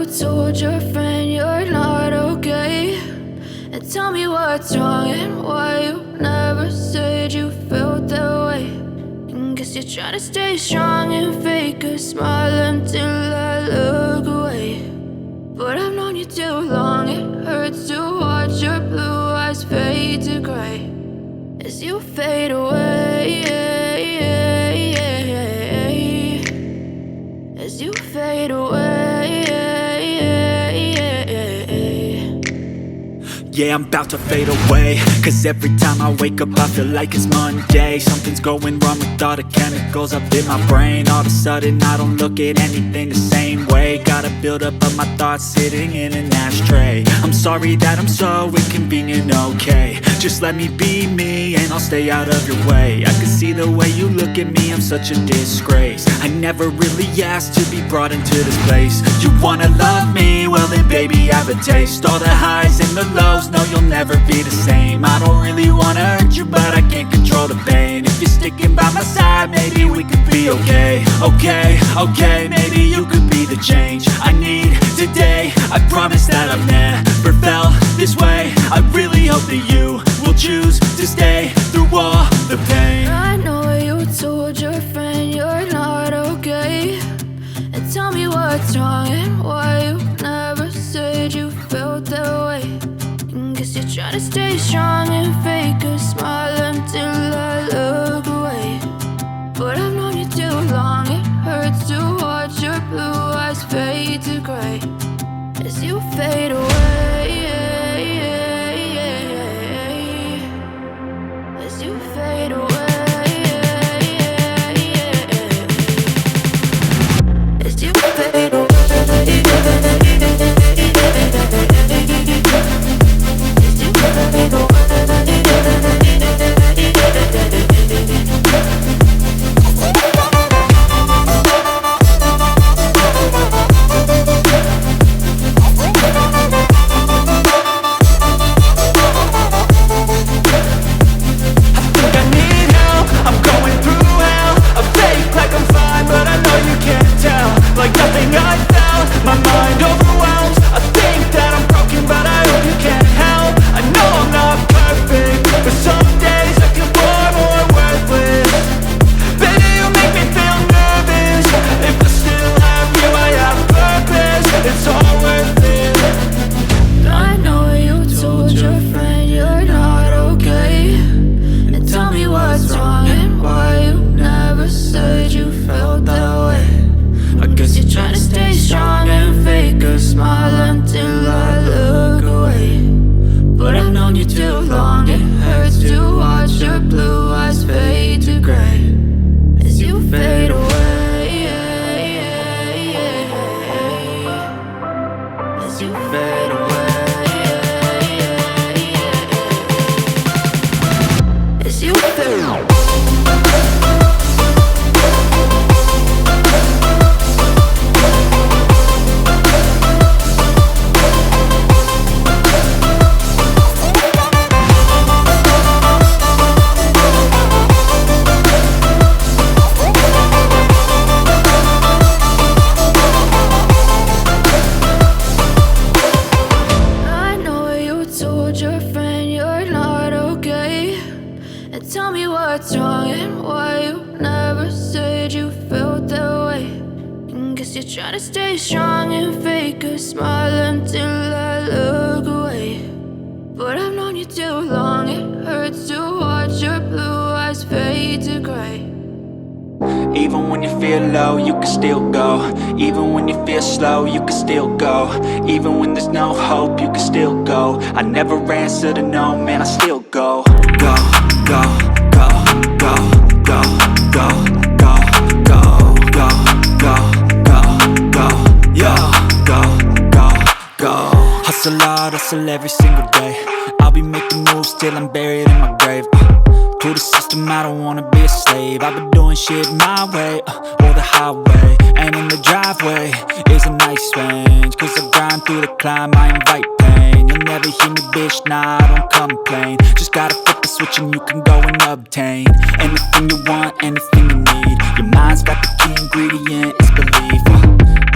told your friend you're not okay? And tell me what's wrong and why you never said you felt that way. And guess you're trying to stay strong and fake a smile until I look away. But I've known you too long, it hurts to watch your blue eyes fade to gray as you fade away, as you fade away. Yeah, I'm about to fade away, cause every time I wake up I feel like it's Monday. Something's going wrong with all the chemicals up in my brain. All of a sudden I don't look at anything the same way. Gotta build up of my thoughts sitting in an ashtray. I'm sorry that I'm so inconvenient, okay? Just let me be me and I'll stay out of your way. I can see the way you look at me, I'm such a disgrace. I never really asked to be brought into this place. You wanna love me? Well then baby, have a taste. All the highs and the lows, no, you'll never be the same. I don't really wanna hurt you, but I can't control the pain. If you're sticking by my side, maybe we could be okay. Okay, maybe you could be the change I need today. I promise that I've never felt this way. I really hope that you will choose to stay through all the pain. I know you told your friend you're not okay. And tell me what's wrong and why you never said you felt that way. Guess you're trying to stay strong and fake a smile until I look away. But I've known you too long, it hurts to watch your blue eyes fade to gray as you fade away, as you fade away, as you fade away. Tell me what's wrong and why you never said you felt that way. And guess you're trying to stay strong and fake a smile until I look away. But I've known you too long, it hurts to watch your blue eyes fade to gray. Even when you feel low, you can still go. Even when you feel slow, you can still go. Even when there's no hope, you can still go. I never answer to no, man, I still go. Go, go, go, go, go, go, go, go, go, go, go, go, yo, go, go, go. Hustle hard, hustle every single day. I'll be making moves till I'm buried in my grave. To the system, I don't wanna be a slave. I've been doing shit my way, or the highway. And in the driveway is a nice range, cause I grind through the climb, I invite pain. You'll never hear me, bitch, nah, I don't complain. Just gotta flip the switch and you can go and obtain anything you want, anything you need. Your mind's got the key ingredient, it's belief.